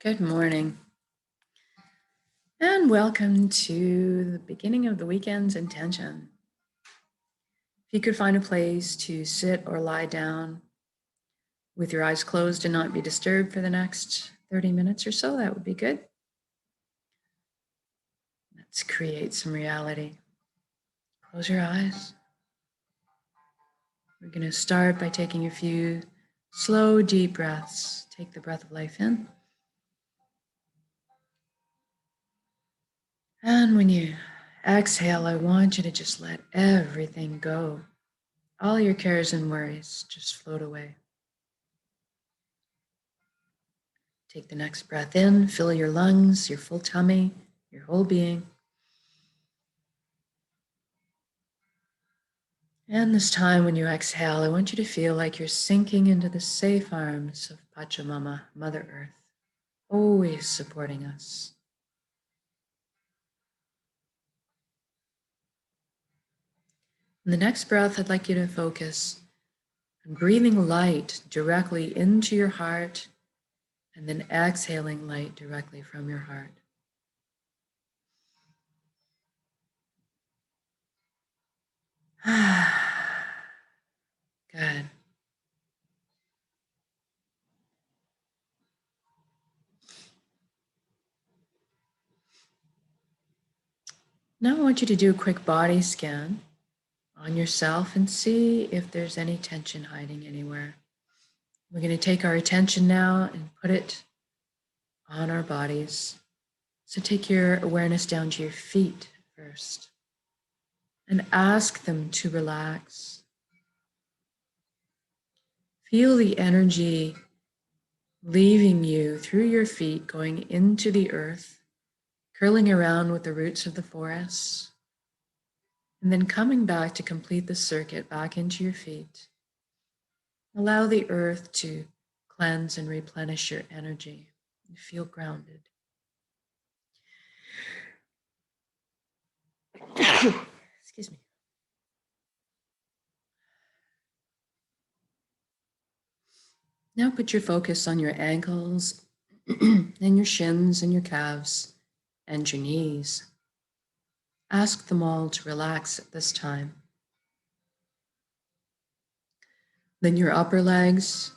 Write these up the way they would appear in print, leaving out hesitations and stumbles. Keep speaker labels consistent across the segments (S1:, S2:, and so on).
S1: Good morning, and welcome to the beginning of the weekend's intention. If you could find a place to sit or lie down with your eyes closed and not be disturbed for the next 30 minutes or so, that would be good. Let's create some reality. Close your eyes. We're going to start by taking a few slow, deep breaths. Take the breath of life in. And when you exhale, I want you to just let everything go. All your cares and worries just float away. Take the next breath in, fill your lungs, your full tummy, your whole being. And this time when you exhale, I want you to feel like you're sinking into the safe arms of Pachamama, Mother Earth, always supporting us. In the next breath, I'd like you to focus on breathing light directly into your heart and then exhaling light directly from your heart. Good. Now I want you to do a quick body scan on yourself and see if there's any tension hiding anywhere. We're going to take our attention now and put it on our bodies. So take your awareness down to your feet first and ask them to relax. Feel the energy leaving you through your feet, going into the earth, curling around with the roots of the forest, and then coming back to complete the circuit back into your feet. Allow the earth to cleanse and replenish your energy. You feel grounded. Excuse me. Now put your focus on your ankles and your shins and your calves and your knees. Ask them all to relax at this time. Then your upper legs,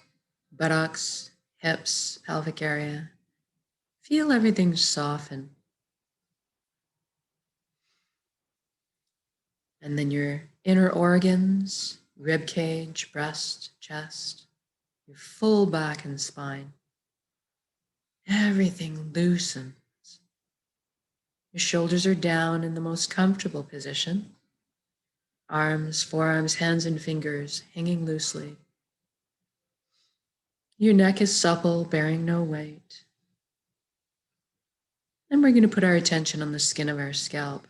S1: buttocks, hips, pelvic area. Feel everything soften. And then your inner organs, rib cage, breast, chest, your full back and spine. Everything loosens. Your shoulders are down in the most comfortable position. Arms, forearms, hands, and fingers hanging loosely. Your neck is supple, bearing no weight. And we're going to put our attention on the skin of our scalp.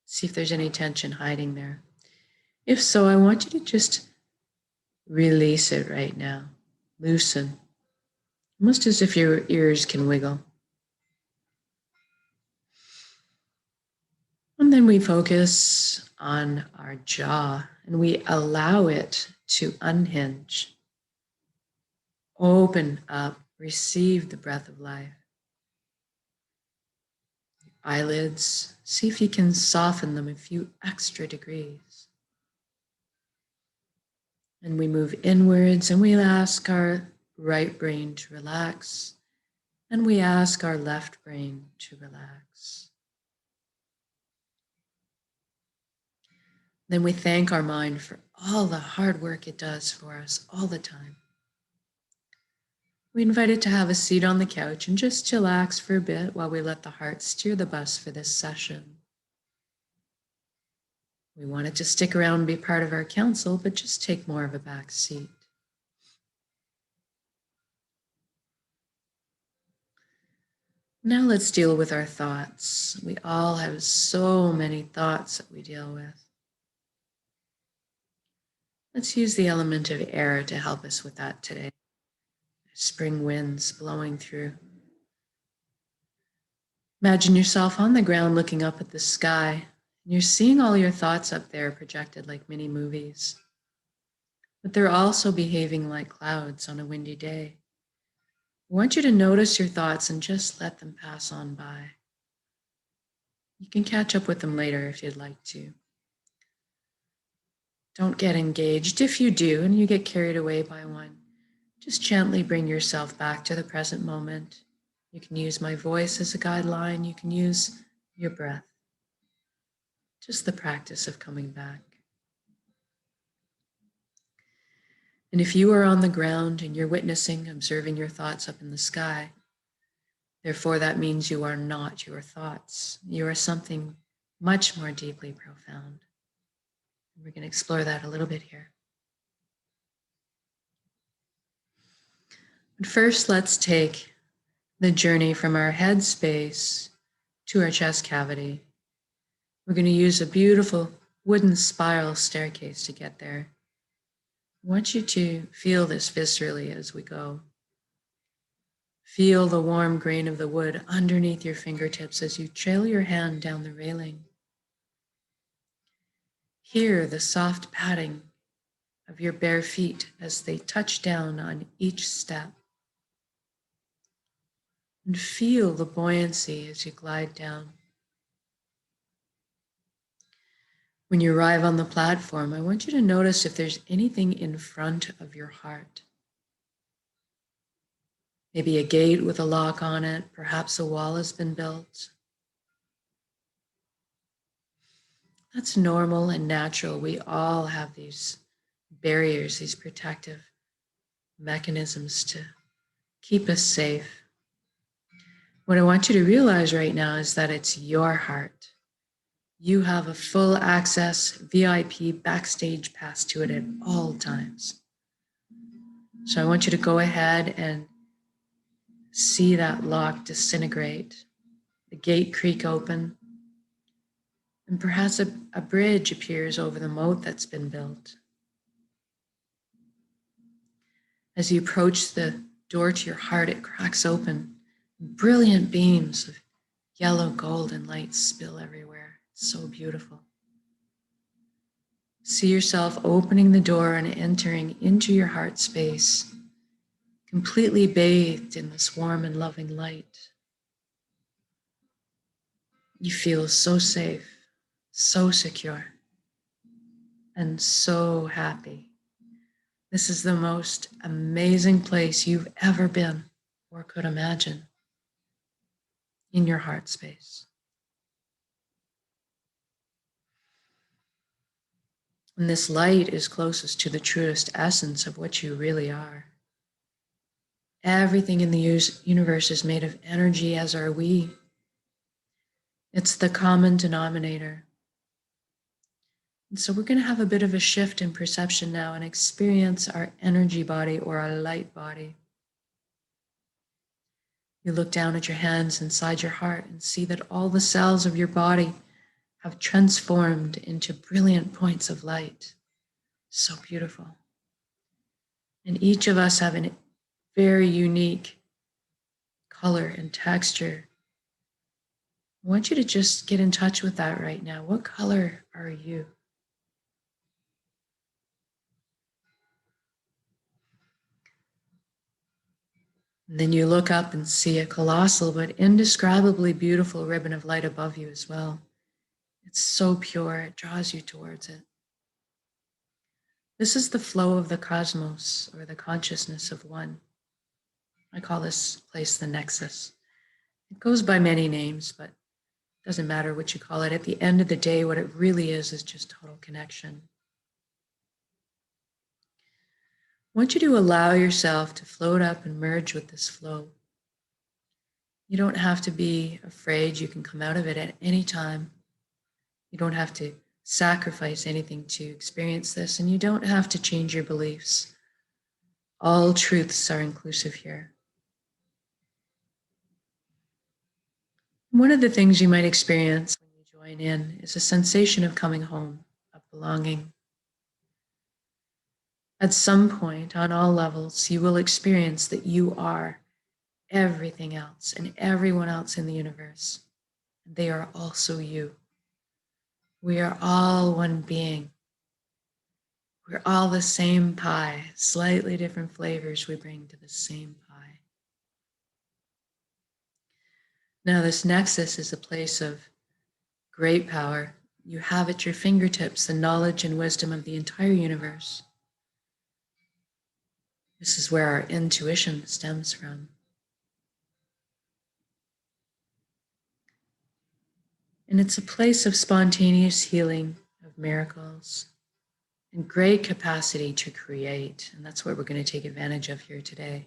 S1: See if there's any tension hiding there. If so, I want you to just release it right now. Loosen. Almost as if your ears can wiggle. And then we focus on our jaw and we allow it to unhinge. Open up, receive the breath of life. Eyelids, see if you can soften them a few extra degrees. And we move inwards and we ask our right brain to relax. And we ask our left brain to relax. Then we thank our mind for all the hard work it does for us all the time. We invite it to have a seat on the couch and just chillax for a bit while we let the heart steer the bus for this session. We want it to stick around and be part of our council, but just take more of a back seat. Now let's deal with our thoughts. We all have so many thoughts that we deal with. Let's use the element of air to help us with that today. Spring winds blowing through. Imagine yourself on the ground looking up at the sky, and you're seeing all your thoughts up there projected like mini movies. But they're also behaving like clouds on a windy day. I want you to notice your thoughts and just let them pass on by. You can catch up with them later if you'd like to. Don't get engaged. If you do and you get carried away by one, just gently bring yourself back to the present moment. You can use my voice as a guideline. You can use your breath. Just the practice of coming back. And if you are on the ground and you're witnessing, observing your thoughts up in the sky, therefore that means you are not your thoughts. You are something much more deeply profound. And we're going to explore that a little bit here. But first, let's take the journey from our head space to our chest cavity. We're going to use a beautiful wooden spiral staircase to get there. I want you to feel this viscerally as we go. Feel the warm grain of the wood underneath your fingertips as you trail your hand down the railing. Hear the soft padding of your bare feet as they touch down on each step. And feel the buoyancy as you glide down. When you arrive on the platform, I want you to notice if there's anything in front of your heart. Maybe a gate with a lock on it, perhaps a wall has been built. That's normal and natural. We all have these barriers, these protective mechanisms to keep us safe. What I want you to realize right now is that it's your heart. You have a full access VIP backstage pass to it at all times. So I want you to go ahead and see that lock disintegrate, the gate creak open, and perhaps a bridge appears over the moat that's been built. As you approach the door to your heart, it cracks open. Brilliant beams of yellow, gold, and light spill everywhere. It's so beautiful. See yourself opening the door and entering into your heart space, completely bathed in this warm and loving light. You feel so safe, so secure, and so happy. This is the most amazing place you've ever been or could imagine in your heart space. And this light is closest to the truest essence of what you really are. Everything in the universe is made of energy, as are we. It's the common denominator. And so we're going to have a bit of a shift in perception now and experience our energy body or our light body. You look down at your hands inside your heart and see that all the cells of your body have transformed into brilliant points of light. So beautiful. And each of us have a very unique color and texture. I want you to just get in touch with that right now. What color are you? And then you look up and see a colossal but indescribably beautiful ribbon of light above you as well. It's so pure, it draws you towards it. This is the flow of the cosmos, or the consciousness of one. I call this place the nexus. It goes by many names, but it doesn't matter what you call it. At the end of the day, what it really is just total connection. I want you to allow yourself to float up and merge with this flow. You don't have to be afraid. You can come out of it at any time. You don't have to sacrifice anything to experience this, and you don't have to change your beliefs. All truths are inclusive here. One of the things you might experience when you join in is a sensation of coming home, of belonging. At some point, on all levels, you will experience that you are everything else and everyone else in the universe. And they are also you. We are all one being. We're all the same pie, slightly different flavors we bring to the same pie. Now, this nexus is a place of great power. You have at your fingertips the knowledge and wisdom of the entire universe. This is where our intuition stems from. And it's a place of spontaneous healing, of miracles, and great capacity to create. And that's what we're going to take advantage of here today.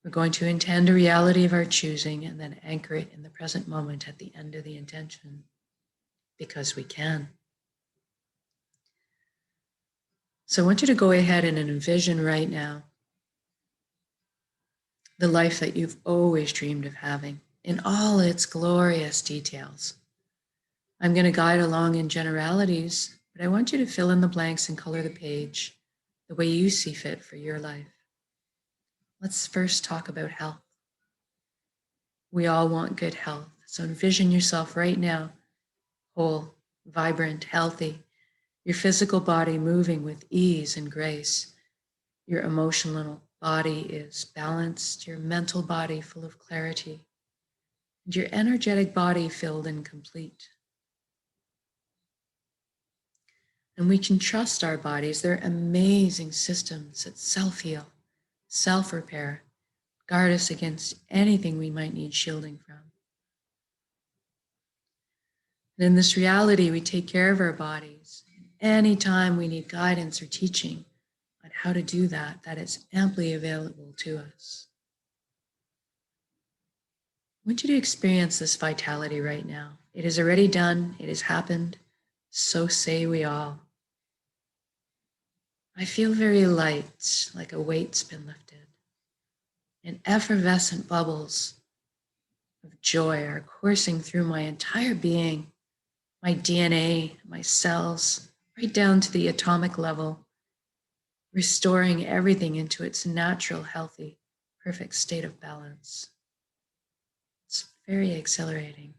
S1: We're going to intend a reality of our choosing and then anchor it in the present moment at the end of the intention, because we can. So I want you to go ahead and envision right now the life that you've always dreamed of having in all its glorious details. I'm going to guide along in generalities, but I want you to fill in the blanks and color the page the way you see fit for your life. Let's first talk about health. We all want good health. So envision yourself right now, whole, vibrant, healthy, your physical body moving with ease and grace. Your emotional body is balanced, your mental body full of clarity, and your energetic body filled and complete. And we can trust our bodies. They're amazing systems that self-heal, self-repair, guard us against anything we might need shielding from. And in this reality, we take care of our bodies. Anytime we need guidance or teaching on how to do that, that is amply available to us. I want you to experience this vitality right now. It is already done. It has happened. So say we all. I feel very light, like a weight's been lifted. And effervescent bubbles of joy are coursing through my entire being, my DNA, my cells, right down to the atomic level, restoring everything into its natural, healthy, perfect state of balance. It's very exhilarating.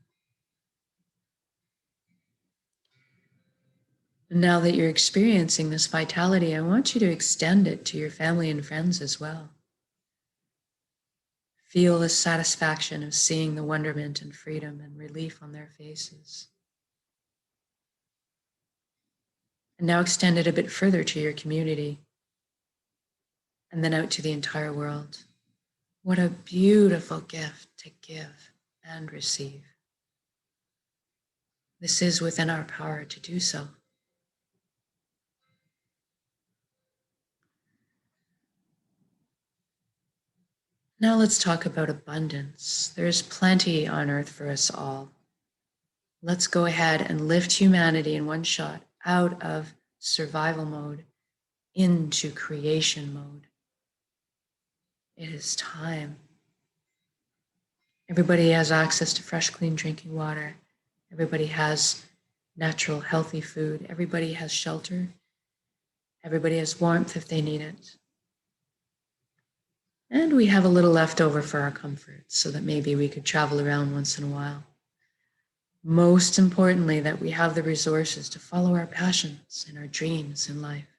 S1: And now that you're experiencing this vitality, I want you to extend it to your family and friends as well. Feel the satisfaction of seeing the wonderment and freedom and relief on their faces. And now extend it a bit further to your community and then out to the entire world. What a beautiful gift to give and receive. This is within our power to do so. Now let's talk about abundance. There's plenty on earth for us all. Let's go ahead and lift humanity in one shot out of survival mode into creation mode. It is time. Everybody has access to fresh, clean drinking water. Everybody has natural, healthy food. Everybody has shelter. Everybody has warmth if they need it. And we have a little left over for our comfort so that maybe we could travel around once in a while. Most importantly, that we have the resources to follow our passions and our dreams in life.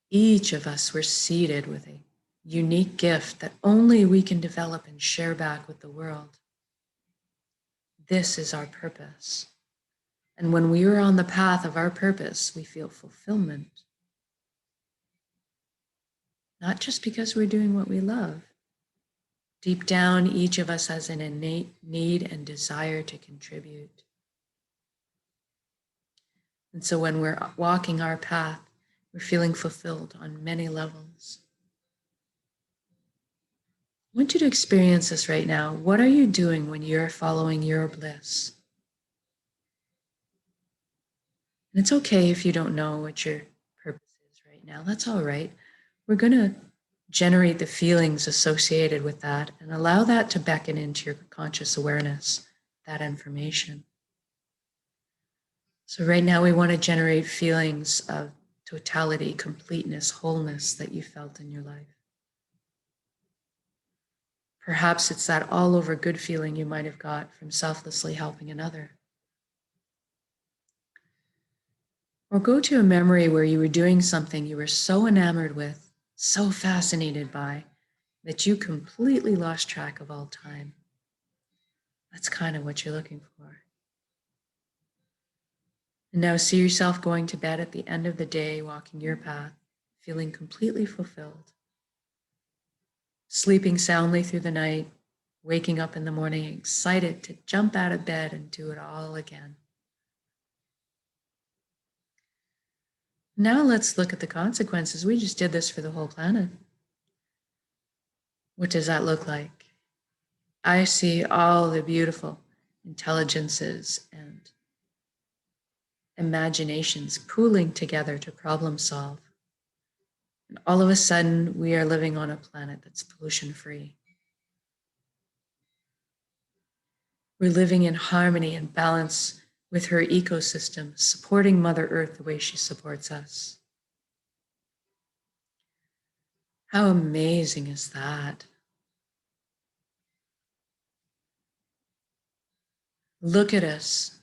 S1: Each of us were seeded with a unique gift that only we can develop and share back with the world. This is our purpose. And when we are on the path of our purpose, we feel fulfillment. Not just because we're doing what we love. Deep down, each of us has an innate need and desire to contribute. And so when we're walking our path, we're feeling fulfilled on many levels. I want you to experience this right now. What are you doing when you're following your bliss? And it's okay if you don't know what your purpose is right now. That's all right. We're going to generate the feelings associated with that and allow that to beckon into your conscious awareness, that information. So right now we want to generate feelings of totality, completeness, wholeness that you felt in your life. Perhaps it's that all over good feeling you might have got from selflessly helping another. Or go to a memory where you were doing something you were so enamored with, so fascinated by, that you completely lost track of all time. That's kind of what you're looking for. And now see yourself going to bed at the end of the day, walking your path, feeling completely fulfilled, sleeping soundly through the night, waking up in the morning excited to jump out of bed and do it all again. Now let's look at the consequences. We just did this for the whole planet. What does that look like? I see all the beautiful intelligences and imaginations pooling together to problem solve. And all of a sudden, we are living on a planet that's pollution free. We're living in harmony and balance with her ecosystem, supporting Mother Earth the way she supports us. How amazing is that? Look at us,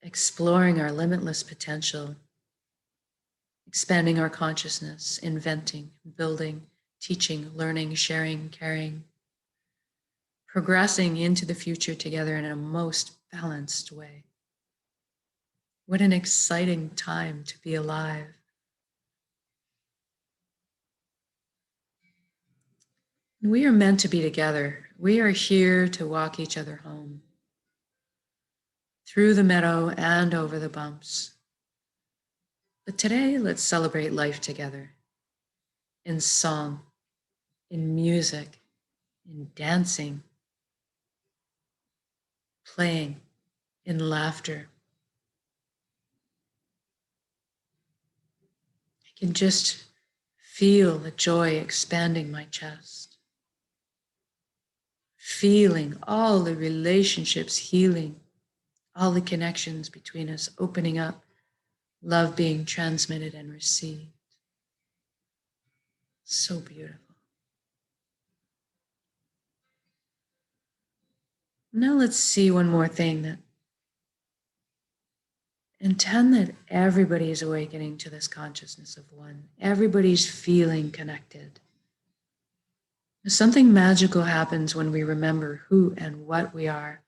S1: exploring our limitless potential, expanding our consciousness, inventing, building, teaching, learning, sharing, caring, progressing into the future together in a most balanced way. What an exciting time to be alive. We are meant to be together. We are here to walk each other home, through the meadow and over the bumps. But today, let's celebrate life together, in song, in music, in dancing, playing, in laughter. I can just feel the joy expanding my chest, feeling all the relationships healing, all the connections between us opening up, love being transmitted and received. So beautiful. Now let's see one more thing, that intend that everybody is awakening to this consciousness of one. Everybody's feeling connected. Something magical happens when we remember who and what we are.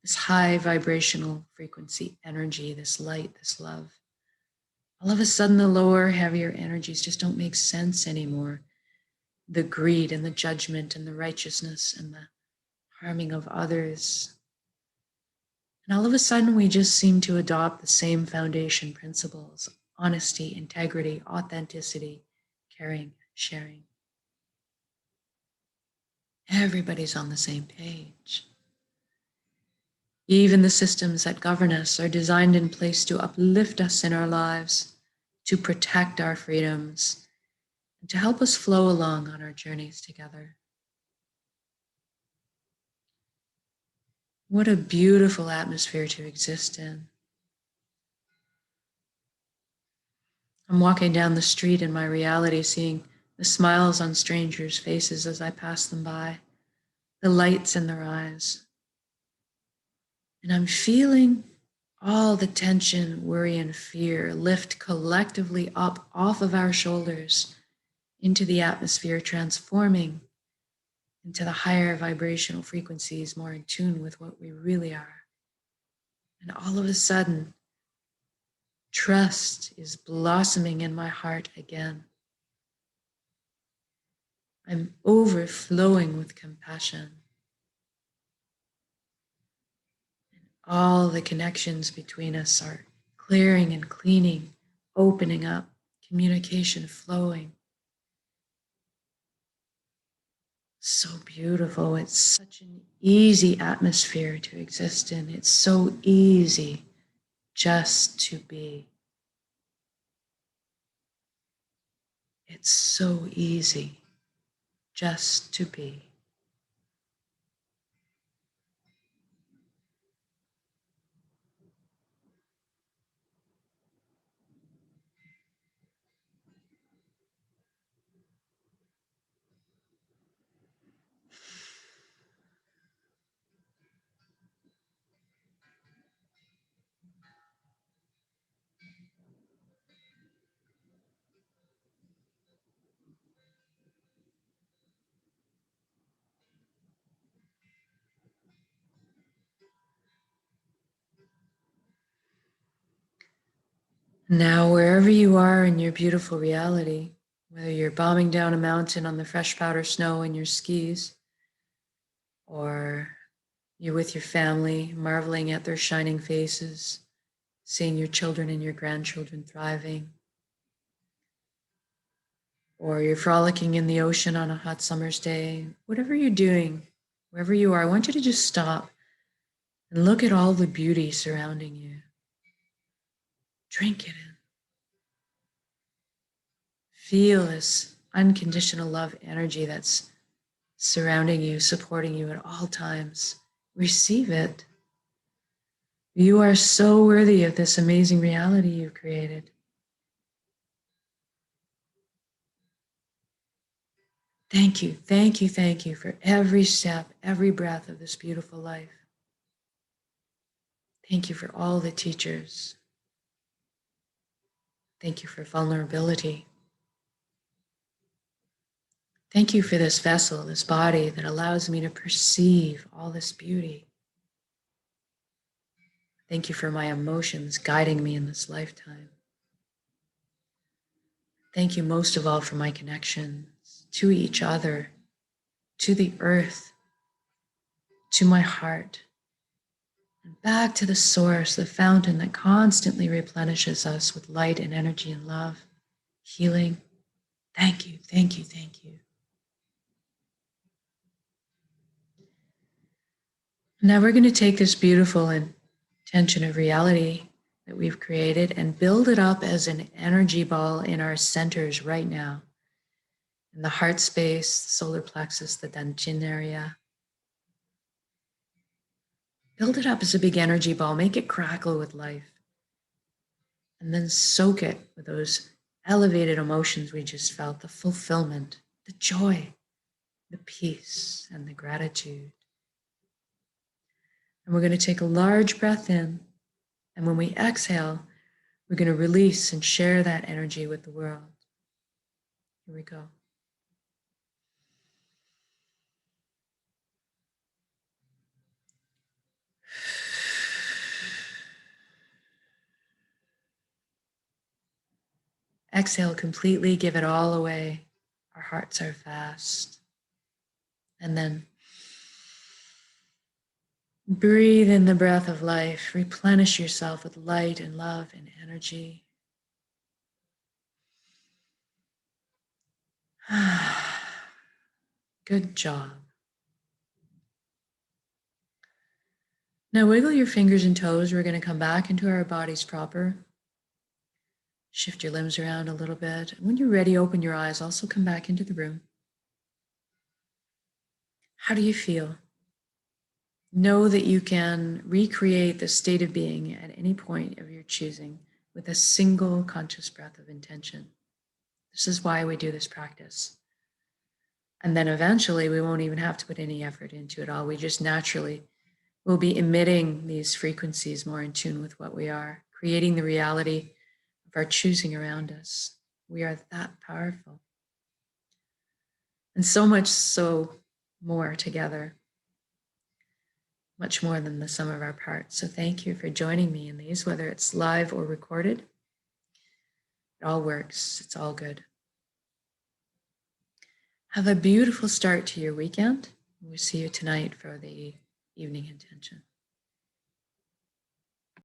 S1: This high vibrational frequency energy, this light, this love. All of a sudden, the lower, heavier energies just don't make sense anymore. The greed and the judgment and the righteousness and the harming of others. And all of a sudden, we just seem to adopt the same foundation principles: honesty, integrity, authenticity, caring, sharing. Everybody's on the same page. Even the systems that govern us are designed in place to uplift us in our lives, to protect our freedoms, and to help us flow along on our journeys together. What a beautiful atmosphere to exist in. I'm walking down the street in my reality, seeing the smiles on strangers' faces as I pass them by, the lights in their eyes. And I'm feeling all the tension, worry, and fear lift collectively up off of our shoulders into the atmosphere, transforming into the higher vibrational frequencies, more in tune with what we really are. And all of a sudden, trust is blossoming in my heart again. I'm overflowing with compassion. All the connections between us are clearing and cleaning, opening up, communication flowing. So beautiful. It's such an easy atmosphere to exist in. It's so easy just to be. It's so easy just to be. Now, wherever you are in your beautiful reality, whether you're bombing down a mountain on the fresh powder snow in your skis, or you're with your family, marveling at their shining faces, seeing your children and your grandchildren thriving, or you're frolicking in the ocean on a hot summer's day, whatever you're doing, wherever you are, I want you to just stop and look at all the beauty surrounding you. Drink it in. Feel this unconditional love energy that's surrounding you, supporting you at all times. Receive it. You are so worthy of this amazing reality you've created. Thank you, thank you, thank you for every step, every breath of this beautiful life. Thank you for all the teachers. Thank you for vulnerability. Thank you for this vessel, this body that allows me to perceive all this beauty. Thank you for my emotions guiding me in this lifetime. Thank you most of all for my connections to each other, to the earth, to my heart, and back to the source, the fountain that constantly replenishes us with light and energy and love, healing. Thank you, thank you, thank you. Now we're going to take this beautiful intention of reality that we've created and build it up as an energy ball in our centers right now. In the heart space, the solar plexus, the Dantian area. Build it up as a big energy ball, make it crackle with life. And then soak it with those elevated emotions we just felt, the fulfillment, the joy, the peace, and the gratitude. And we're going to take a large breath in. And when we exhale, we're going to release and share that energy with the world. Here we go. Exhale completely, give it all away. Our hearts are fast. And then breathe in the breath of life. Replenish yourself with light and love and energy. Good job. Now wiggle your fingers and toes. We're going to come back into our bodies proper. Shift your limbs around a little bit. When you're ready, open your eyes. Also come back into the room. How do you feel? Know that you can recreate the state of being at any point of your choosing with a single conscious breath of intention. This is why we do this practice. And then eventually we won't even have to put any effort into it all. We just naturally will be emitting these frequencies more in tune with what we are, creating the reality of our choosing around us. We are that powerful. And so much so more together, much more than the sum of our parts. So thank you for joining me in these, whether it's live or recorded. It all works. It's all good. Have a beautiful start to your weekend. We'll see you tonight for the evening intention.